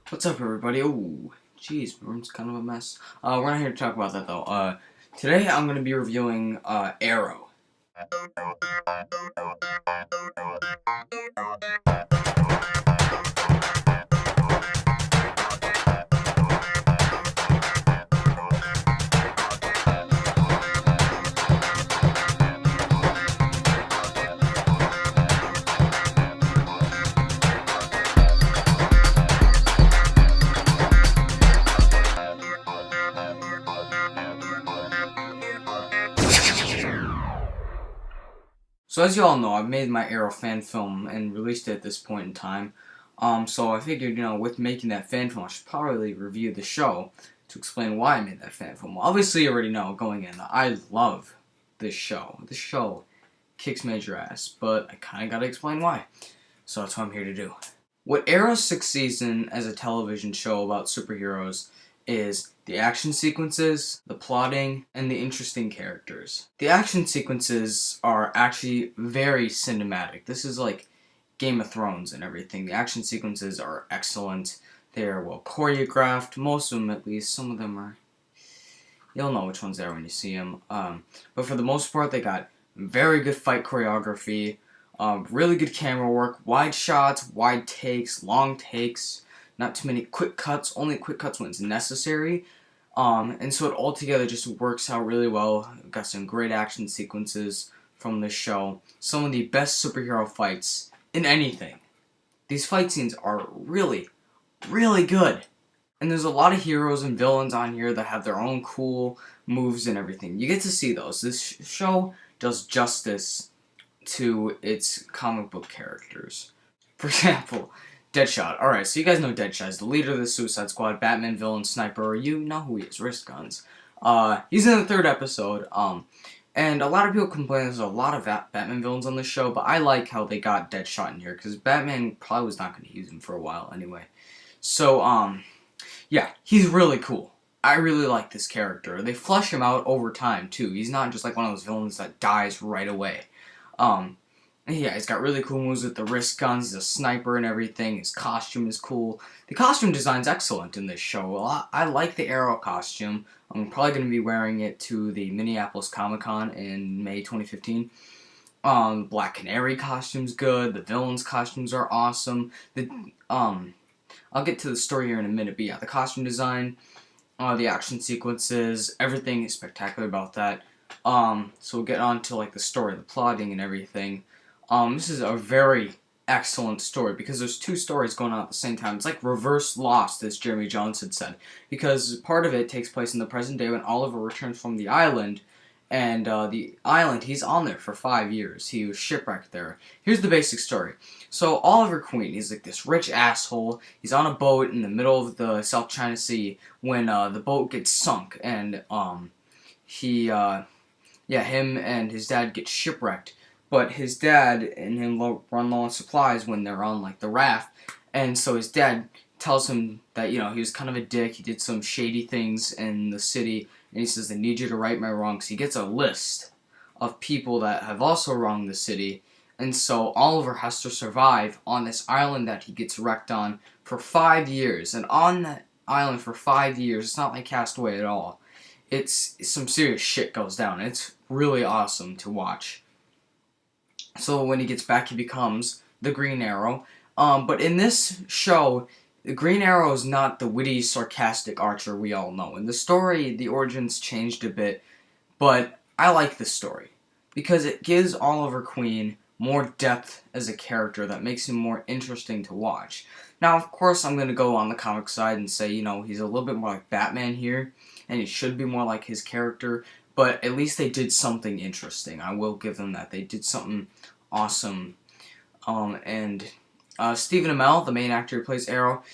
What's up, everybody? Oh, jeez, my room's kind of a mess. We're not here to talk about that, though. Today I'm gonna be reviewing, Arrow. So as you all know, I've made my Arrow fan film and released it at this point in time. So I figured, with making that fan film, I should probably review the show to explain why I made that fan film. Well, obviously, you already know going in, I love this show. This show kicks major ass, but I kind of gotta explain why. So that's what I'm here to do. What Arrow's sixth season as a television show about superheroes is the action sequences, the plotting, and the interesting characters. The action sequences are actually very cinematic. This is like Game of Thrones and everything. The action sequences are excellent. They are well choreographed, most of them at least. Some of them are, you'll know which ones they are when you see them. But for the most part, they got very good fight choreography, really good camera work, wide shots, wide takes, long takes, not too many quick cuts, only quick cuts when it's necessary. And so it all together just works out really well. We've got some great action sequences from this show. Some of the best superhero fights in anything. These fight scenes are really, really good. And there's a lot of heroes and villains on here that have their own cool moves and everything. You get to see those. This show does justice to its comic book characters. For example, Deadshot. Alright, so you guys know Deadshot. He's the leader of the Suicide Squad, Batman villain, sniper. You know who he is, wrist guns. He's in the third episode, and a lot of people complain there's a lot of Batman villains on this show, but I like how they got Deadshot in here, because Batman probably was not going to use him for a while anyway. So, yeah, he's really cool. I really like this character. They flesh him out over time, too. He's not just like one of those villains that dies right away. Yeah, he's got really cool moves with the wrist guns, he's a sniper and everything, his costume is cool. The costume design's excellent in this show. I like the Arrow costume. I'm probably going to be wearing it to the Minneapolis Comic-Con in May 2015. Black Canary costume's good, the villain's costumes are awesome. I'll get to the story here in a minute, but yeah, the costume design, the action sequences, everything is spectacular about that. So we'll get on to like the story, the plotting and everything. This is a very excellent story because there's two stories going on at the same time. It's like reverse Lost, as Jeremy Jahns had said, because part of it takes place in the present day when Oliver returns from the island, and the island, he's on there for 5 years. He was shipwrecked there. Here's the basic story. So Oliver Queen, he's like this rich asshole. He's on a boat in the middle of the South China Sea when the boat gets sunk, and him and his dad get shipwrecked. But his dad and him run low on supplies when they're on, like, the raft. And so his dad tells him that, he was kind of a dick. He did some shady things in the city. And he says, I need you to right my wrongs. He gets a list of people that have also wronged the city. And so Oliver has to survive on this island that he gets wrecked on for 5 years. And on that island for 5 years, it's not like Castaway at all. It's some serious shit goes down. It's really awesome to watch. So when he gets back, he becomes the Green Arrow. But in this show, the Green Arrow is not the witty, sarcastic Archer we all know. In the story, the origins changed a bit, but I like this story because it gives Oliver Queen more depth as a character that makes him more interesting to watch. Now, of course, I'm going to go on the comic side and say, he's a little bit more like Batman here, and he should be more like his character, but at least they did something interesting. I will give them that. They did something awesome. Stephen Amell, the main actor who plays Arrow,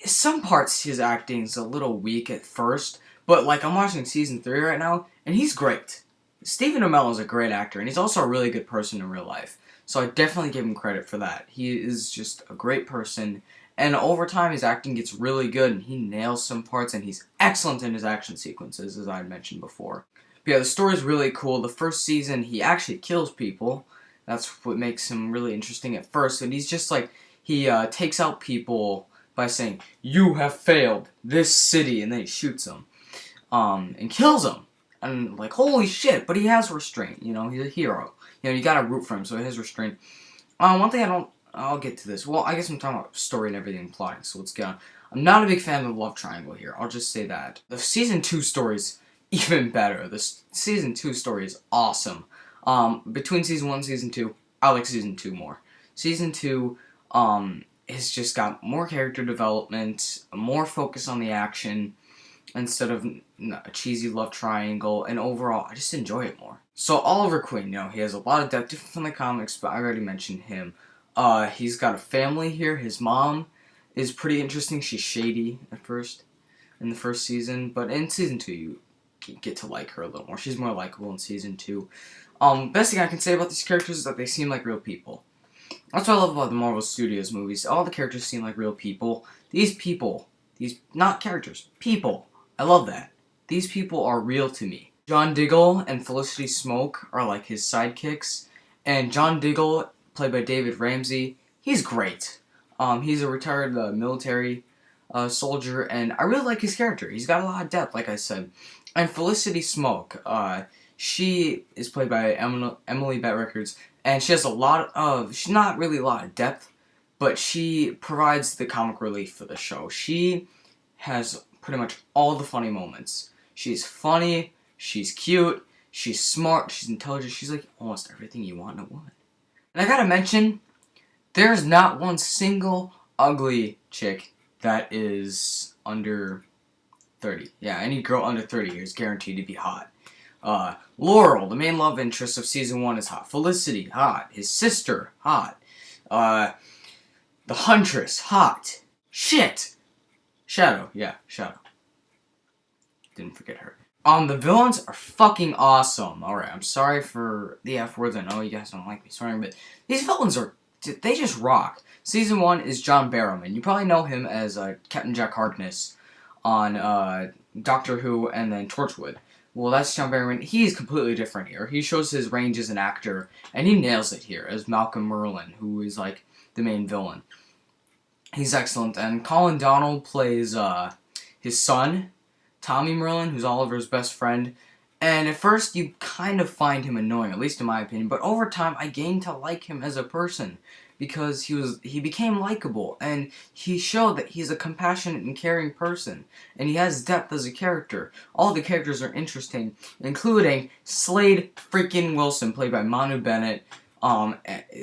some parts his acting is a little weak at first, but like I'm watching season 3 right now, and he's great. Stephen Amell is a great actor, and he's also a really good person in real life. So I definitely give him credit for that. He is just a great person, and over time his acting gets really good, and he nails some parts, and he's excellent in his action sequences, as I had mentioned before. But yeah, the story's really cool. The first season, he actually kills people. That's what makes him really interesting at first. And he's just like, he takes out people by saying, "You have failed this city," and then he shoots them, and kills them. And like, holy shit! But he has restraint. You know, he's a hero. You know, you gotta root for him, so he has restraint. One thing I'll get to this. Well, I guess I'm talking about story and everything and plotting, so let's get on. I'm not a big fan of the love triangle here. I'll just say that. The season 2 story's even better. The season 2 story is awesome. Between season 1 and season 2, I like season 2 more. Season 2, has just got more character development, more focus on the action, instead of a cheesy love triangle, and overall, I just enjoy it more. So Oliver Queen, you know, he has a lot of depth, different from the comics, but I already mentioned him. He's got a family here. His mom is pretty interesting. She's shady at first, in the first season, but in season 2, you get to like her a little more. She's more likable in season 2. Best thing I can say about these characters is that they seem like real people. That's what I love about the Marvel Studios movies. All the characters seem like real people. These not characters, people. I love that. These people are real to me. John Diggle and Felicity Smoke are like his sidekicks, and John Diggle, played by David Ramsey, he's great. He's a retired military soldier, and I really like his character. He's got a lot of depth, like I said. And Felicity Smoke, she is played by Emily Bett Rickards, and she has she's not really a lot of depth, but she provides the comic relief for the show. She has pretty much all the funny moments. She's funny, she's cute, she's smart, she's intelligent, she's like almost everything you want in a woman. And I gotta mention, there's not one single ugly chick that is under 30. Yeah, any girl under 30 is guaranteed to be hot. Laurel, the main love interest of season 1, is hot. Felicity, hot. His sister, hot. The Huntress, hot. Shit! Shadow, yeah, Shadow. Didn't forget her. The villains are fucking awesome. Alright, I'm sorry for the F words. I know you guys don't like me swearing, but these villains they just rock. Season 1 is John Barrowman. You probably know him as Captain Jack Harkness on Doctor Who and then Torchwood. Well, that's John Barrowman. He's completely different here. He shows his range as an actor, and he nails it here as Malcolm Merlyn, who is like the main villain. He's excellent. And Colin Donald plays his son, Tommy Merlyn, who's Oliver's best friend. And at first, you kind of find him annoying, at least in my opinion. But over time, I gained to like him as a person, because he became likable, and he showed that he's a compassionate and caring person, and he has depth as a character. All the characters are interesting, including Slade freaking Wilson, played by Manu Bennett.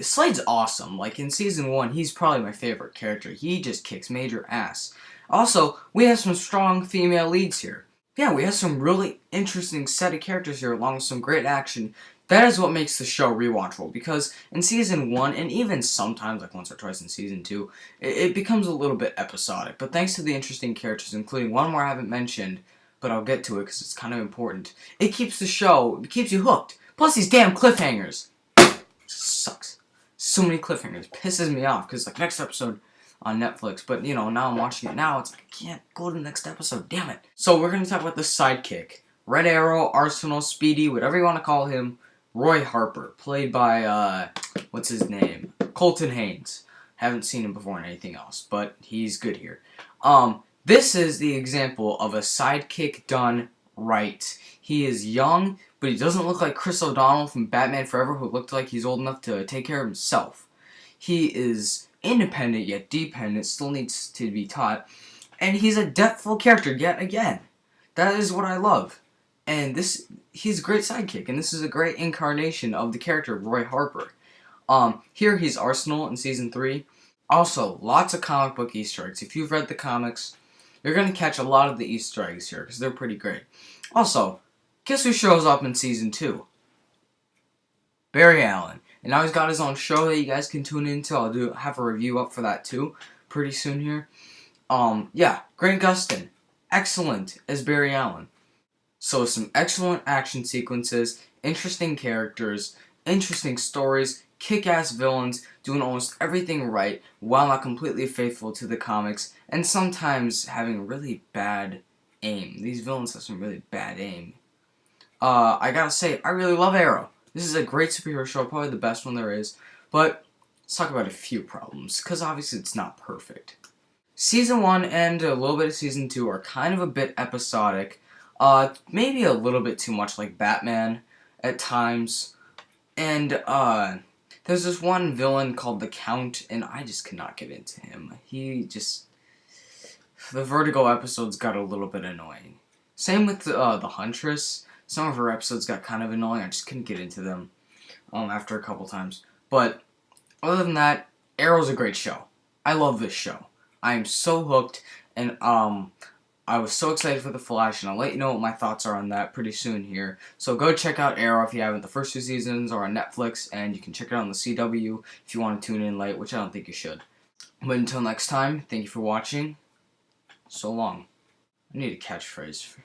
Slade's awesome. Like, in season 1, he's probably my favorite character. He just kicks major ass. Also, we have some strong female leads here. Yeah, we have some really interesting set of characters here, along with some great action. That is what makes the show rewatchable, because in season 1, and even sometimes, like once or twice in season 2, it becomes a little bit episodic. But thanks to the interesting characters, including one more I haven't mentioned, but I'll get to it because it's kind of important, it keeps you hooked. Plus these damn cliffhangers. Sucks. So many cliffhangers. Pisses me off, because like next episode on Netflix, but you know, now I'm watching it now, it's like, I can't go to the next episode, damn it. So we're going to talk about the sidekick. Red Arrow, Arsenal, Speedy, whatever you want to call him, Roy Harper, played by, what's his name? Colton Haynes. Haven't seen him before in anything else, but he's good here. This is the example of a sidekick done right. He is young, but he doesn't look like Chris O'Donnell from Batman Forever, who looked like he's old enough to take care of himself. He is independent yet dependent, still needs to be taught, and he's a depthful character yet again. That is what I love. And he's a great sidekick, and this is a great incarnation of the character of Roy Harper. Here he's Arsenal in season 3. Also, lots of comic book Easter eggs. If you've read the comics, you're going to catch a lot of the Easter eggs here, because they're pretty great. Also, guess who shows up in season 2? Barry Allen. And now he's got his own show that you guys can tune into. I'll have a review up for that too, pretty soon here. Yeah, Grant Gustin, excellent as Barry Allen. So some excellent action sequences, interesting characters, interesting stories, kick-ass villains, doing almost everything right, while not completely faithful to the comics, and sometimes having really bad aim. These villains have some really bad aim. I gotta say, I really love Arrow. This is a great superhero show, probably the best one there is, but let's talk about a few problems, because obviously it's not perfect. Season 1 and a little bit of Season 2 are kind of a bit episodic, maybe a little bit too much like Batman at times, and there's this one villain called the Count, and I just could not get into him. The Vertigo episodes got a little bit annoying. Same with the Huntress. Some of her episodes got kind of annoying. I just couldn't get into them after a couple times. But other than that, Arrow's a great show. I love this show. I am so hooked, and I was so excited for The Flash, and I'll let you know what my thoughts are on that pretty soon here. So go check out Arrow if you haven't. The first 2 seasons are on Netflix, and you can check it out on the CW if you want to tune in late, which I don't think you should. But until next time, thank you for watching. So long. I need a catchphrase.